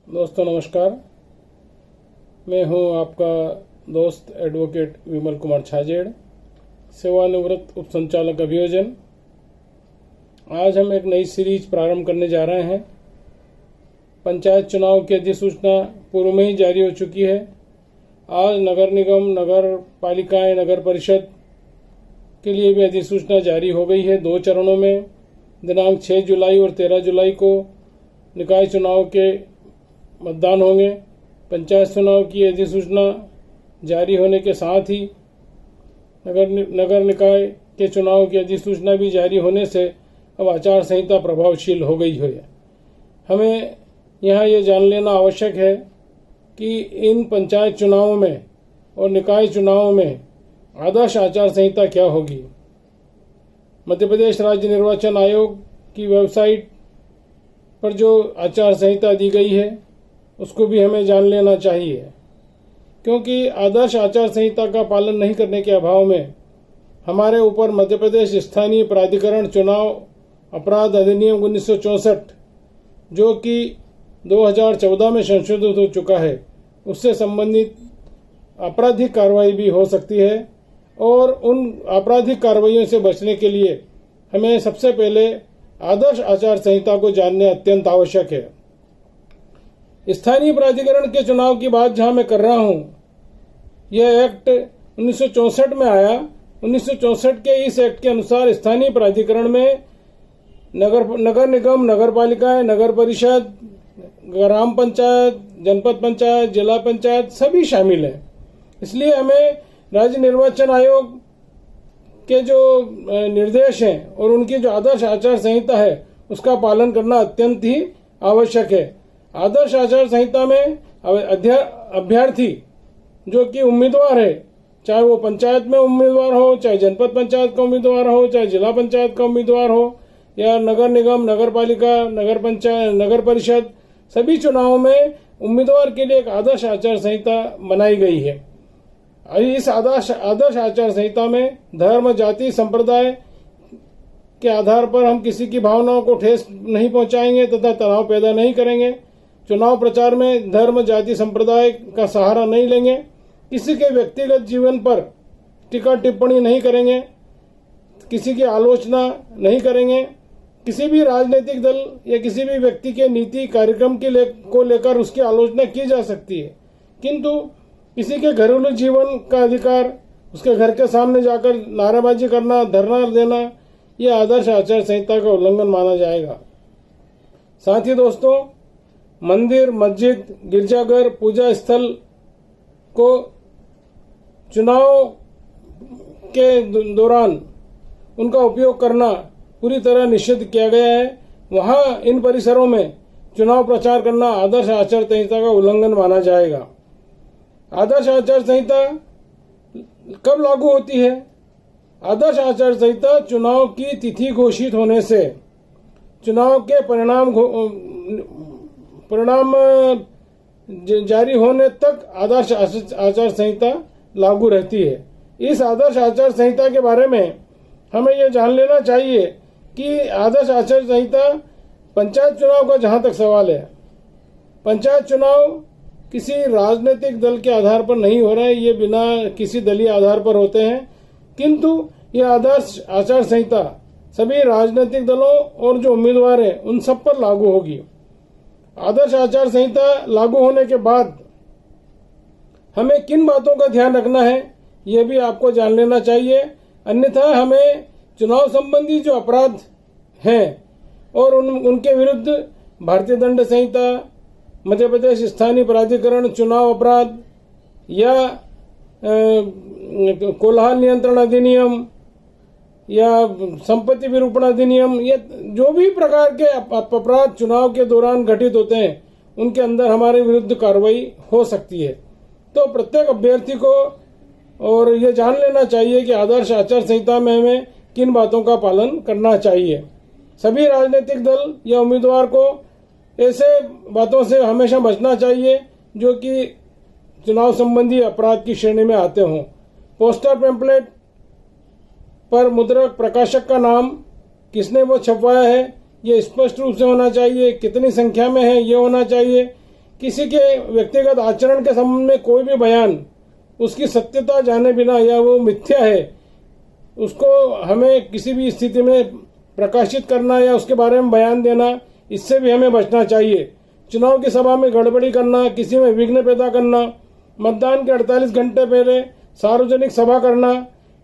दोस्तों नमस्कार। मैं हूं आपका दोस्त एडवोकेट विमल कुमार छाजेड़, सेवानिवृत्त उप संचालक अभियोजन। आज हम एक नई सीरीज प्रारंभ करने जा रहे हैं। पंचायत चुनाव की अधिसूचना पूर्व में ही जारी हो चुकी है। आज नगर निगम, नगर पालिकाएं, नगर परिषद के लिए भी अधिसूचना जारी हो गई है। 2 चरणों में दिनांक 6 जुलाई और 13 जुलाई को निकाय चुनाव के मतदान होंगे। पंचायत चुनाव की अधिसूचना जारी होने के साथ ही नगर निकाय के चुनाव की अधिसूचना भी जारी होने से अब आचार संहिता प्रभावशील हो गई है। हमें यहाँ ये जान लेना आवश्यक है कि इन पंचायत चुनावों में और निकाय चुनावों में आदर्श आचार संहिता क्या होगी। मध्य प्रदेश राज्य निर्वाचन आयोग की वेबसाइट पर जो आचार संहिता दी गई है उसको भी हमें जान लेना चाहिए, क्योंकि आदर्श आचार संहिता का पालन नहीं करने के अभाव में हमारे ऊपर मध्य प्रदेश स्थानीय प्राधिकरण चुनाव अपराध अधिनियम 1964 जो कि 2014 में संशोधित हो चुका है, उससे संबंधित आपराधिक कार्रवाई भी हो सकती है। और उन आपराधिक कार्रवाइयों से बचने के लिए हमें सबसे पहले आदर्श आचार संहिता को जानना अत्यंत आवश्यक है। स्थानीय प्राधिकरण के चुनाव की बात जहां मैं कर रहा हूं, यह एक्ट 1964 में आया। 1964 के इस एक्ट के अनुसार स्थानीय प्राधिकरण में नगर निगम, नगर पालिकाएं, नगर परिषद, ग्राम पंचायत, जनपद पंचायत, जिला पंचायत सभी शामिल हैं। इसलिए हमें राज्य निर्वाचन आयोग के जो निर्देश हैं और उनकी जो आदर्श आचार संहिता है उसका पालन करना अत्यंत ही आवश्यक है। आदर्श आचार संहिता में अभ्यर्थी जो कि उम्मीदवार है, चाहे वो पंचायत में उम्मीदवार हो, चाहे जनपद पंचायत का उम्मीदवार हो, चाहे जिला पंचायत का उम्मीदवार हो, या नगर निगम, नगर पालिका, नगर पंचायत, नगर परिषद, सभी चुनावों में उम्मीदवार के लिए एक आदर्श आचार संहिता बनाई गई है। इस आदर्श आचार संहिता में धर्म, जाति, संप्रदाय के आधार पर हम किसी की भावनाओं को ठेस नहीं पहुंचाएंगे तथा तनाव पैदा नहीं करेंगे। चुनाव प्रचार में धर्म, जाति, संप्रदाय का सहारा नहीं लेंगे। किसी के व्यक्तिगत जीवन पर टीका टिप्पणी नहीं करेंगे। किसी की आलोचना नहीं करेंगे। किसी भी राजनीतिक दल या किसी भी व्यक्ति के नीति कार्यक्रम को लेकर उसकी आलोचना की जा सकती है, किंतु किसी के घरेलू जीवन का अधिकार, उसके घर के सामने जाकर नारेबाजी करना, धरना देना, यह आदर्श आचार संहिता का उल्लंघन माना जाएगा। साथ ही दोस्तों, मंदिर, मस्जिद, गिरजाघर, पूजा स्थल को चुनाव के दौरान उनका उपयोग करना पूरी तरह निषिद्ध किया गया है। वहां इन परिसरों में चुनाव प्रचार करना आदर्श आचार संहिता का उल्लंघन माना जाएगा। आदर्श आचार संहिता कब लागू होती है? आदर्श आचार संहिता चुनाव की तिथि घोषित होने से चुनाव के परिणाम जारी होने तक आदर्श आचार संहिता लागू रहती है। इस आदर्श आचार संहिता के बारे में हमें यह जान लेना चाहिए कि आदर्श आचार संहिता पंचायत चुनाव का जहां तक सवाल है, पंचायत चुनाव किसी राजनीतिक दल के आधार पर नहीं हो रहे हैं, ये बिना किसी दलीय आधार पर होते हैं, किंतु यह आदर्श आचार संहिता सभी राजनीतिक दलों और जो उम्मीदवार हैं उन सब पर लागू होगी। आदर्श आचार संहिता लागू होने के बाद हमें किन बातों का ध्यान रखना है यह भी आपको जान लेना चाहिए। अन्यथा हमें चुनाव संबंधी जो अपराध हैं और उनके विरुद्ध भारतीय दंड संहिता, मध्य प्रदेश स्थानीय प्राधिकरण चुनाव अपराध या कोलाहल नियंत्रण अधिनियम या संपत्ति विरूपण अधिनियम, ये जो भी प्रकार के अपराध चुनाव के दौरान घटित होते हैं उनके अंदर हमारे विरुद्ध कार्रवाई हो सकती है। तो प्रत्येक अभ्यर्थी को और ये जान लेना चाहिए कि आदर्श आचार संहिता में हमें किन बातों का पालन करना चाहिए। सभी राजनीतिक दल या उम्मीदवार को ऐसे बातों से हमेशा बचना चाहिए जो कि चुनाव संबंधी अपराध की श्रेणी में आते हों। पोस्टर पैम्पलेट पर मुद्रक प्रकाशक का नाम, किसने वो छपवाया है, ये स्पष्ट रूप से होना चाहिए। कितनी संख्या में है ये होना चाहिए। किसी के व्यक्तिगत आचरण के संबंध में कोई भी बयान उसकी सत्यता जाने बिना या वो मिथ्या है उसको हमें किसी भी स्थिति में प्रकाशित करना या उसके बारे में बयान देना, इससे भी हमें बचना चाहिए। चुनाव की सभा में गड़बड़ी करना, किसी में विघ्न पैदा करना, मतदान के 48 घंटे पहले सार्वजनिक सभा करना,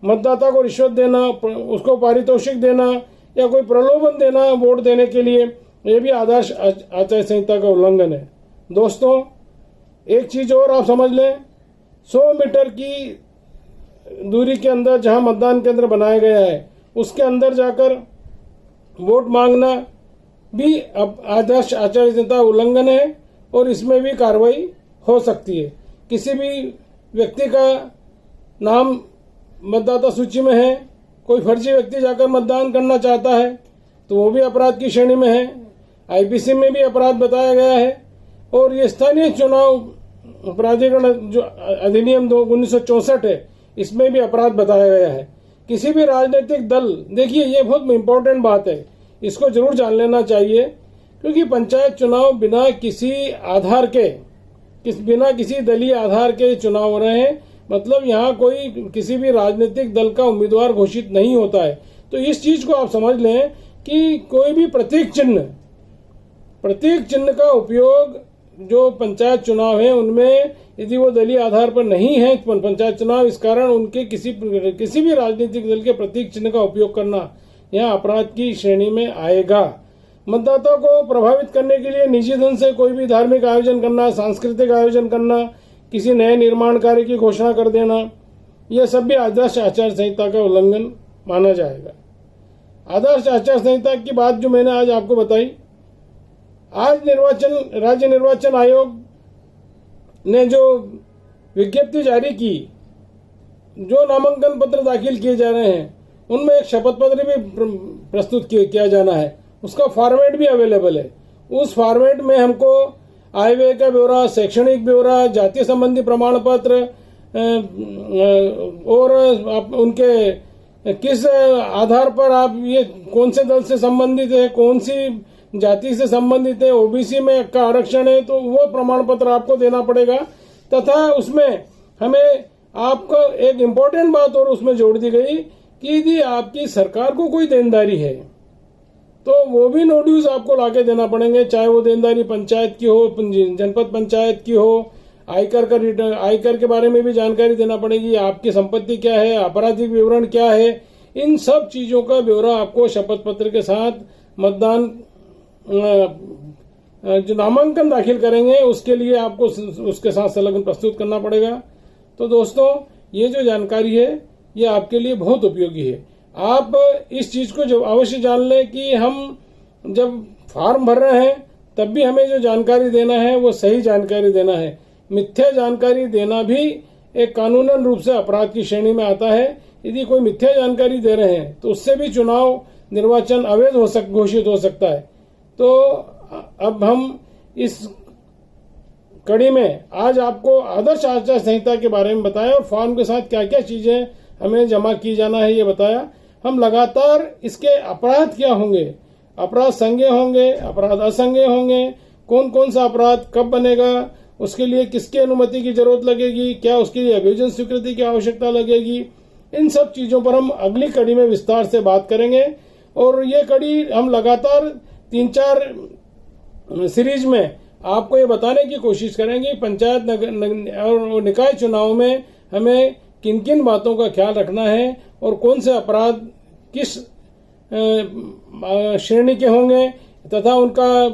मतदाता को रिश्वत देना, उसको पारितोषिक देना या कोई प्रलोभन देना वोट देने के लिए, ये भी आदर्श आचार संहिता का उल्लंघन है। दोस्तों, एक चीज और आप समझ लें, 100 मीटर की दूरी के अंदर जहां मतदान केंद्र बनाया गया है उसके अंदर जाकर वोट मांगना भी अब आदर्श आचार संहिता उल्लंघन है और इसमें भी कार्रवाई हो सकती है। किसी भी व्यक्ति का नाम मतदाता सूची में है, कोई फर्जी व्यक्ति जाकर मतदान करना चाहता है तो वो भी अपराध की श्रेणी में है। आईपीसी में भी अपराध बताया गया है और ये स्थानीय चुनाव प्राधिकरण जो अधिनियम 1964 है इसमें भी अपराध बताया गया है। किसी भी राजनीतिक दल, देखिए ये बहुत इंपॉर्टेंट बात है, इसको जरूर जान लेना चाहिए, क्योंकि पंचायत चुनाव बिना किसी आधार के, बिना किसी दलीय आधार के चुनाव हो रहे हैं। मतलब यहाँ कोई किसी भी राजनीतिक दल का उम्मीदवार घोषित नहीं होता है। तो इस चीज को आप समझ लें कि कोई भी प्रतीक चिन्ह का उपयोग जो पंचायत चुनाव है उनमें यदि वो दलीय आधार पर नहीं है पंचायत चुनाव, इस कारण उनके किसी भी राजनीतिक दल के प्रतीक चिन्ह का उपयोग करना यहाँ अपराध की श्रेणी में आएगा। मतदाता को प्रभावित करने के लिए निजी धन से कोई भी धार्मिक आयोजन करना, सांस्कृतिक आयोजन करना, किसी नए निर्माण कार्य की घोषणा कर देना, यह सब भी आदर्श आचार संहिता का उल्लंघन माना जाएगा। आदर्श आचार संहिता की बात जो मैंने आज आपको बताई, आज राज्य निर्वाचन आयोग ने जो विज्ञप्ति जारी की, जो नामांकन पत्र दाखिल किए जा रहे हैं उनमें एक शपथ पत्र भी प्रस्तुत किया जाना है। उसका फॉर्मेट भी अवेलेबल है। उस फॉर्मेट में हमको आय व्यय का ब्यौरा, शैक्षणिक ब्यौरा, जाति संबंधी प्रमाण पत्र और उनके किस आधार पर आप ये कौन से दल से संबंधित है, कौन सी जाति से संबंधित है, ओबीसी में का आरक्षण है, तो वो प्रमाण पत्र आपको देना पड़ेगा। तथा उसमें हमें आपको एक इम्पोर्टेंट बात और उसमें जोड़ दी गई कि यदि आपकी सरकार को कोई देनदारी है तो वो भी नोटिस आपको लाके देना पड़ेंगे, चाहे वो देनदारी पंचायत की हो, जनपद पंचायत की हो। आयकर के बारे में भी जानकारी देना पड़ेगी, आपकी संपत्ति क्या है, आपराधिक विवरण क्या है, इन सब चीजों का ब्यौरा आपको शपथ पत्र के साथ मतदान जो नामांकन दाखिल करेंगे उसके लिए आपको उसके साथ संलग्न प्रस्तुत करना पड़ेगा। तो दोस्तों, ये जो जानकारी है ये आपके लिए बहुत उपयोगी है। आप इस चीज को जब अवश्य जान लें कि हम जब फॉर्म भर रहे हैं तब भी हमें जो जानकारी देना है वो सही जानकारी देना है। मिथ्या जानकारी देना भी एक कानूनन रूप से अपराध की श्रेणी में आता है। यदि कोई मिथ्या जानकारी दे रहे हैं तो उससे भी चुनाव निर्वाचन अवैध घोषित हो सकता है। तो अब हम इस कड़ी में आज आपको आदर्श आचार संहिता के बारे में बताया और फॉर्म के साथ क्या क्या चीजें हमें जमा की जाना है ये बताया। हम लगातार इसके अपराध क्या होंगे, अपराध संज्ञेय होंगे, अपराध असंज्ञेय होंगे, कौन कौन सा अपराध कब बनेगा, उसके लिए किसकी अनुमति की जरूरत लगेगी, क्या उसके लिए अभियोजन स्वीकृति की आवश्यकता लगेगी, इन सब चीजों पर हम अगली कड़ी में विस्तार से बात करेंगे। और ये कड़ी हम लगातार 3-4 सीरीज में आपको ये बताने की कोशिश करेंगे पंचायत और निकाय चुनाव में हमें किन किन बातों का ख्याल रखना है और कौन से अपराध किस श्रेणी के होंगे तथा उनका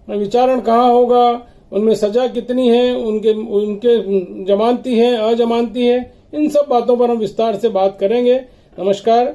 विचारण कहाँ होगा, उनमें सजा कितनी है, उनके जमानती है, अजमानती है, इन सब बातों पर हम विस्तार से बात करेंगे। नमस्कार।